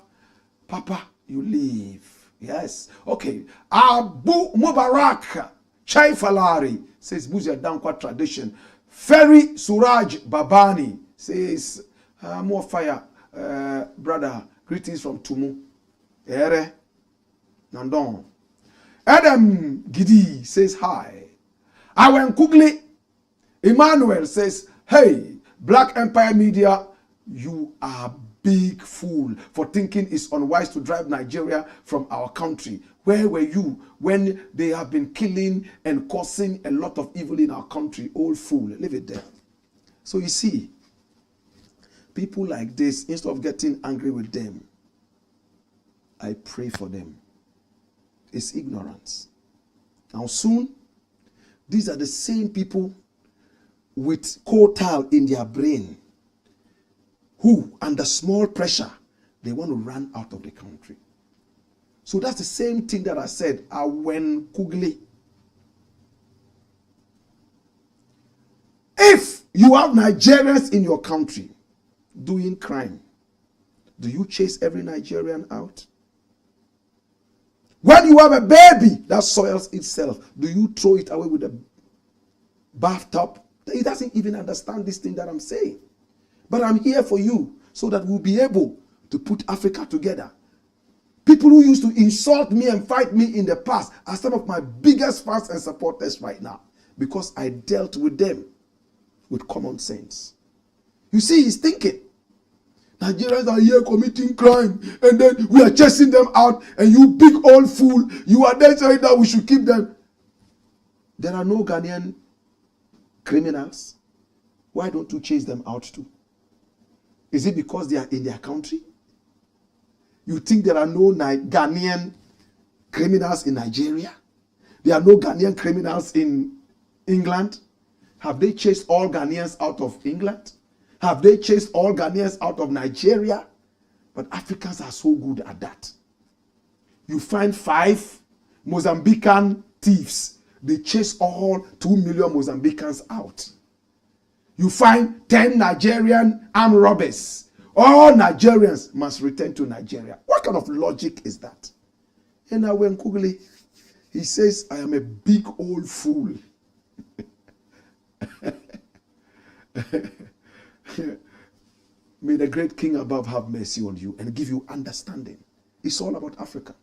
you leave. Yes. Okay. Abu Mubarak Chai Falari says, Buzia Dankwa tradition. Ferry Suraj Babani says, more fire. Brother, greetings from Tumu. Ere Nandon. Adam Gidi says hi. Awen Kugli Emmanuel says, hey, Black Empire Media, you are big fool for thinking it's unwise to drive Nigeria from our country. Where were you when they have been killing and causing a lot of evil in our country? Old fool, leave it there. So you see, people like this, instead of getting angry with them, I pray for them. It's ignorance. Now soon, these are the same people with coal in their brain who, under small pressure, they want to run out of the country. So that's the same thing that I said, Awen Kugli. If you have Nigerians in your country doing crime, do you chase every Nigerian out? When you have a baby that soils itself, do you throw it away with a bathtub? He doesn't even understand this thing that I'm saying. But I'm here for you so that we'll be able to put Africa together. People who used to insult me and fight me in the past are some of my biggest fans and supporters right now because I dealt with them with common sense. You see, he's thinking, Nigerians are here committing crime and then we are chasing them out and you big old fool, you are there saying that we should keep them. There are no Ghanaian criminals. Why don't you chase them out too? Is it because they are in their country? You think there are no Ghanaian criminals in Nigeria? There are no Ghanaian criminals in England? Have they chased all Ghanaians out of England? Have they chased all Ghanaians out of Nigeria? But Africans are so good at that. You find 5 Mozambican thieves. They chase all 2 million Mozambicans out. You find 10 Nigerian armed robbers. All Nigerians must return to Nigeria. What kind of logic is that? And now when Kugli, he says, I am a big old fool. May the great King above have mercy on you and give you understanding. It's all about Africa.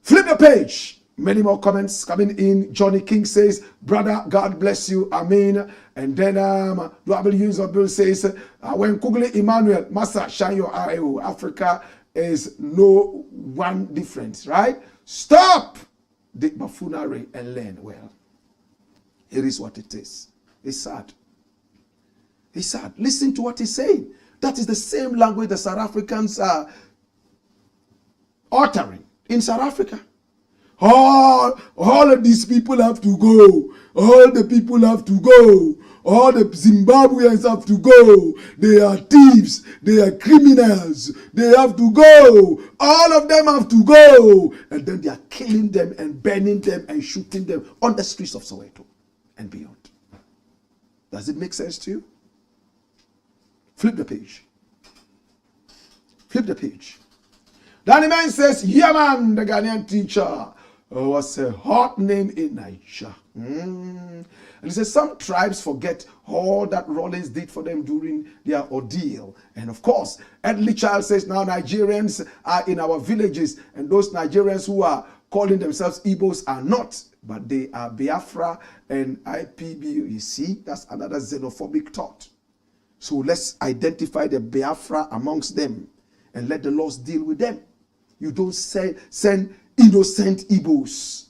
Flip the page. Many more comments coming in. Johnny King says, brother, God bless you. Amen. And then W. Bill says, when Kugli Emmanuel, Massa, shine your eye. Africa is no one difference, right? Stop the buffoonery and learn well. It is what it is. It's sad. It's sad. Listen to what he's saying. That is the same language the South Africans are uttering in South Africa. All of these people have to go. All the people have to go. All the Zimbabweans have to go. They are thieves. They are criminals. They have to go. All of them have to go. And then they are killing them and burning them and shooting them on the streets of Soweto and beyond. Does it make sense to you? Flip the page. Flip the page. Danny Man says, yeah man, the Ghanaian teacher was a hot name in Nigeria. And he says, some tribes forget all that Rollins did for them during their ordeal. And of course, Edley Child says, now Nigerians are in our villages, and those Nigerians who are calling themselves Igbos are not, but they are Biafra and IPB. You see, that's another xenophobic thought. So let's identify the Biafra amongst them and let the laws deal with them. You don't send innocent Igbos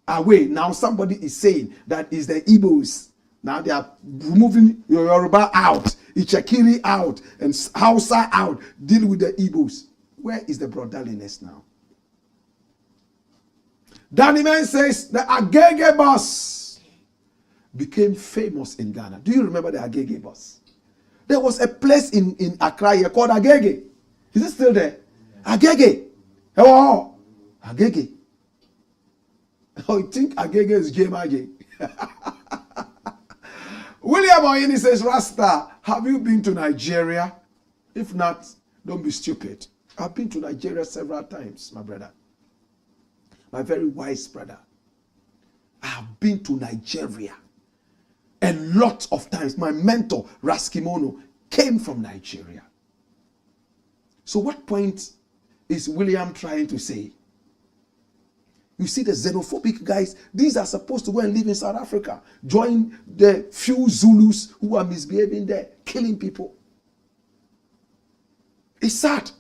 away. Now somebody is saying that is the Igbos. Now they are removing Yoruba out, Ichekiri out, and Hausa out. Deal with the Igbos. Where is the brotherliness now? Danny Man says the Agege bus became famous in Ghana. Do you remember the Agege bus? There was a place in Accra here called Agege. Is it still there? Agege. Oh, Agege. Oh, you think Agege is Jemaje? William Oyini says, Rasta, have you been to Nigeria? If not, don't be stupid. I've been to Nigeria several times, my brother. My very wise brother. I have been to Nigeria a lot of times. My mentor, Raskimono, came from Nigeria. So what point is William trying to say? You see the xenophobic guys, these are supposed to go and live in South Africa, join the few Zulus who are misbehaving there, killing people. It's sad.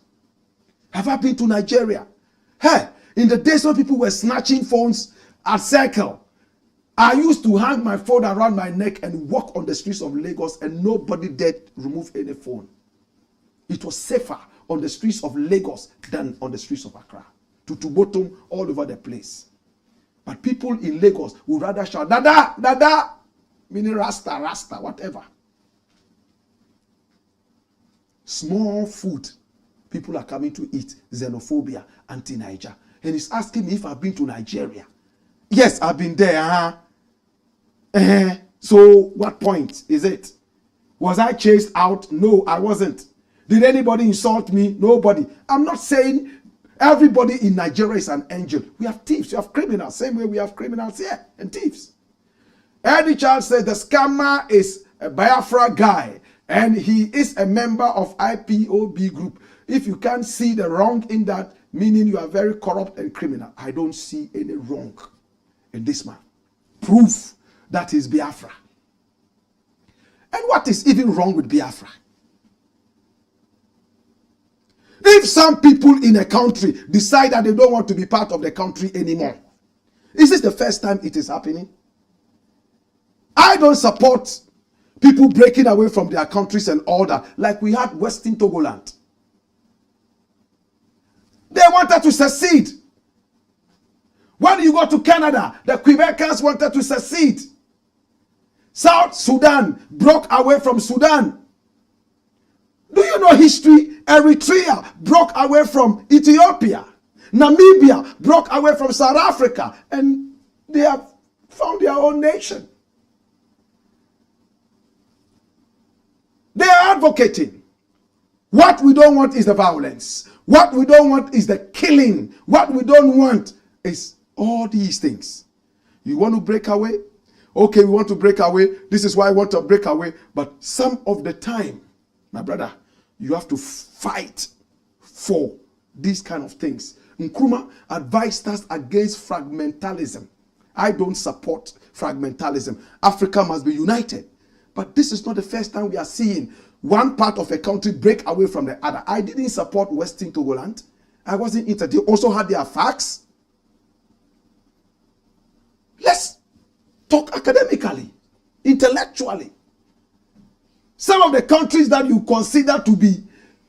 Have I been to Nigeria? Hey, in the days when people were snatching phones at Circle, I used to hang my phone around my neck and walk on the streets of Lagos and nobody dared remove any phone. It was safer on the streets of Lagos than on the streets of Accra. To bottom all over the place. But people in Lagos would rather shout, Dada, Dada, meaning Rasta, Rasta, whatever. Small food people are coming to eat, xenophobia, anti-Naija. And he's asking me if I've been to Nigeria. Yes, I've been there. So what point is it? Was I chased out? No, I wasn't. Did anybody insult me? Nobody. I'm not saying everybody in Nigeria is an angel. We have thieves, we have criminals. Same way we have criminals here and thieves. Eddie Charles said the scammer is a Biafra guy and he is a member of IPOB group. If you can't see the wrong in that, meaning you are very corrupt and criminal. I don't see any wrong in this man. Proof that he's Biafra. And what is even wrong with Biafra? If some people in a country decide that they don't want to be part of the country anymore, is this the first time it is happening? I don't support people breaking away from their countries and all that, like we had Western Togoland. They wanted to secede. When you go to Canada, the Quebecers wanted to secede. South Sudan broke away from Sudan. Do you know history? Eritrea broke away from Ethiopia. Namibia broke away from South Africa. And they have found their own nation. They are advocating. What we don't want is the violence. What we don't want is the killing. What we don't want is all these things. You want to break away? Okay, we want to break away. This is why I want to break away. But some of the time, my brother, you have to fight for these kind of things. Nkrumah advised us against fragmentalism. I don't support fragmentalism. Africa must be united. But this is not the first time we are seeing one part of a country break away from the other. I didn't support Western Togoland. I wasn't into it. They also had their facts. Let's talk academically, intellectually. Some of the countries that you consider to be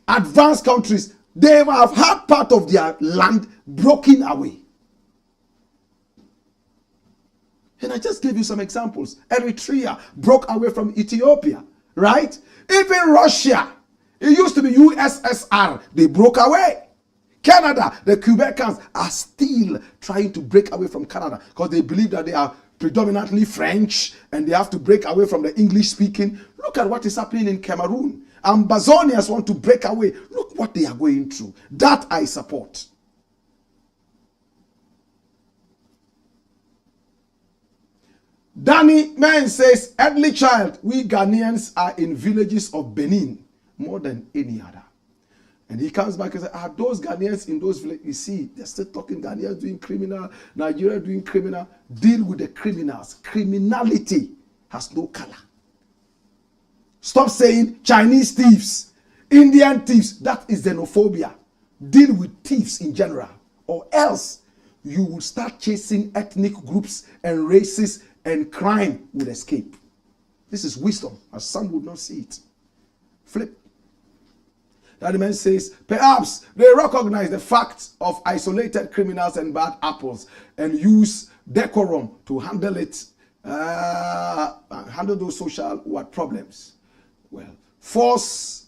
advanced countries, they have had part of their land broken away. And I just gave you some examples. Eritrea broke away from Ethiopia, right? Even Russia, it used to be USSR, they broke away. Canada, the Quebecers are still trying to break away from Canada because they believe that they are predominantly French and they have to break away from the English speaking. Look at what is happening in Cameroon. Ambazonians want to break away. Look what they are going through. That I support. Danny Man says, early child, we Ghanaians are in villages of Benin more than any other. And he comes back and says, are those Ghanaians in those villages? You see, they're still talking Ghanaians doing criminal, Nigeria doing criminal. Deal with the criminals. Criminality has no color. Stop saying Chinese thieves, Indian thieves. That is xenophobia. Deal with thieves in general. Or else you will start chasing ethnic groups and races and crime will escape. This is wisdom, as some would not see it. Flip. That man says, perhaps they recognize the fact of isolated criminals and bad apples and use decorum to handle it, handle those social problems. Well, force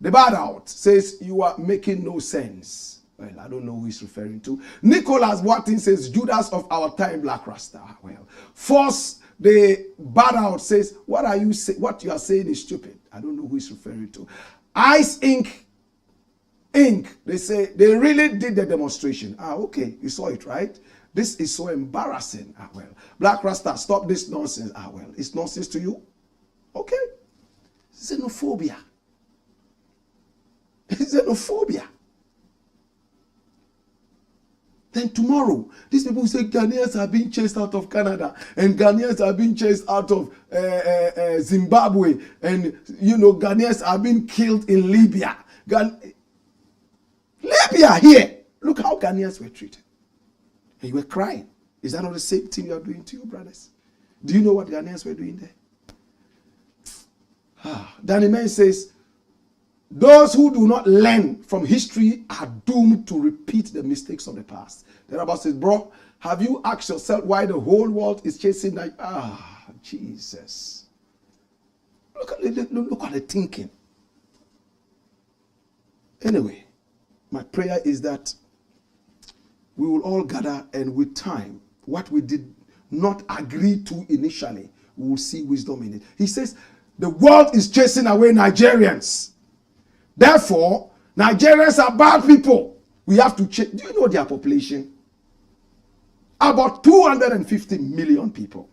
the bad out says you are making no sense. Well, I don't know who he's referring to. Nicholas Watkins says, Judas of our time, Blakk RASTA. Well, force the bad out says, what you are saying is stupid. I don't know who he's referring to. Ice Ink, they say, they really did the demonstration. Okay, you saw it, right? This is so embarrassing. Well, Blakk RASTA, stop this nonsense. Well, it's nonsense to you? Okay. Xenophobia. Xenophobia. Then tomorrow, these people say Ghanaians are being chased out of Canada and Ghanaians are being chased out of Zimbabwe, and Ghanaians are being killed in Libya. Libya here. Look how Ghanaians were treated. And you were crying. Is that not the same thing you are doing to your brothers? Do you know what Ghanaians were doing there? Danny Man says, those who do not learn from history are doomed to repeat the mistakes of the past. Then about says, bro, have you asked yourself why the whole world is chasing that? Jesus. Look at the thinking. Anyway, my prayer is that we will all gather, and with time, what we did not agree to initially, we will see wisdom in it. He says, the world is chasing away Nigerians. Therefore, Nigerians are bad people. We have to change. Do you know their population? About 250 million people.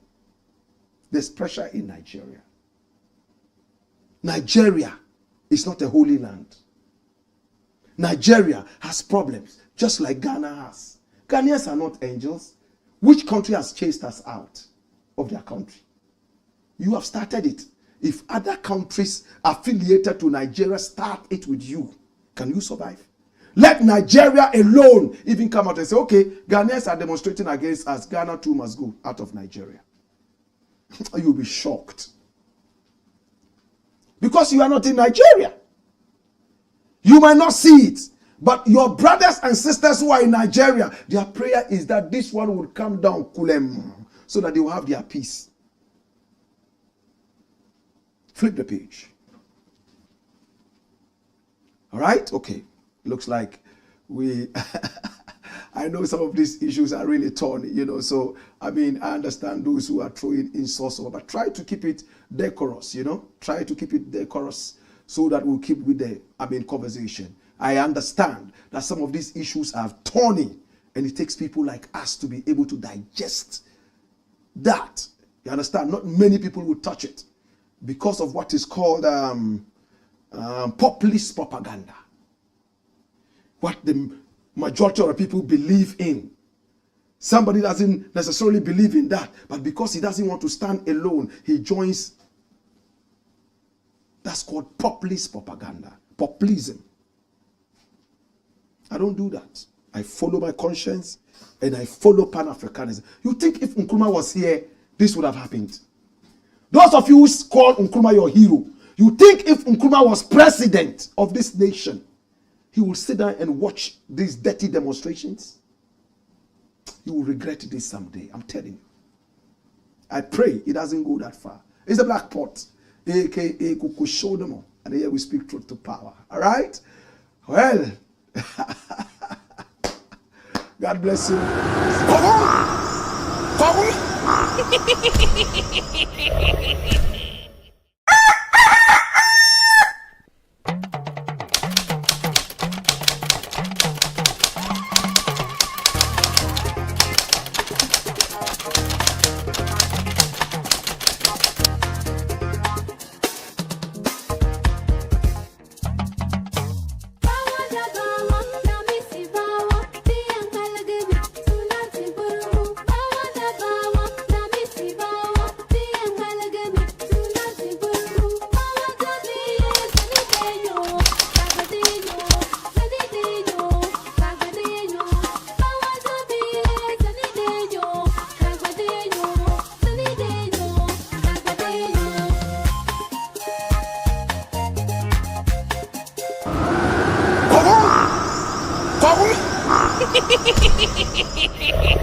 There's pressure in Nigeria. Nigeria is not a holy land. Nigeria has problems, just like Ghana has. Ghanaians are not angels. Which country has chased us out of their country? You have started it. If other countries affiliated to Nigeria start it with you, can you survive? Let Nigeria alone even come out and say, okay, Ghanaians are demonstrating against us. Ghana too must go out of Nigeria. You'll be shocked. Because you are not in Nigeria. You might not see it. But your brothers and sisters who are in Nigeria, their prayer is that this one will come down kulem, so that they will have their peace. Flip the page. All right? Okay. Looks like we... I know some of these issues are really thorny, so, I understand those who are throwing insults over, but try to keep it decorous, Try to keep it decorous so that we'll keep with the, conversation. I understand that some of these issues are thorny, and it takes people like us to be able to digest that. You understand? Not many people will touch it because of what is called populist propaganda. What the majority of the people believe in. Somebody doesn't necessarily believe in that, but because he doesn't want to stand alone, he joins. That's called populist propaganda. Populism. I don't do that. I follow my conscience and I follow Pan-Africanism. You think if Nkrumah was here, this would have happened? Those of you who call Nkrumah your hero, you think if Nkrumah was president of this nation, he will sit down and watch these dirty demonstrations? You will regret this someday, I'm telling you. I pray it doesn't go that far. It's the Black Pot, aka Kuku Shodomo, and here we speak truth to power. All right? Well, God bless you. Hehehehe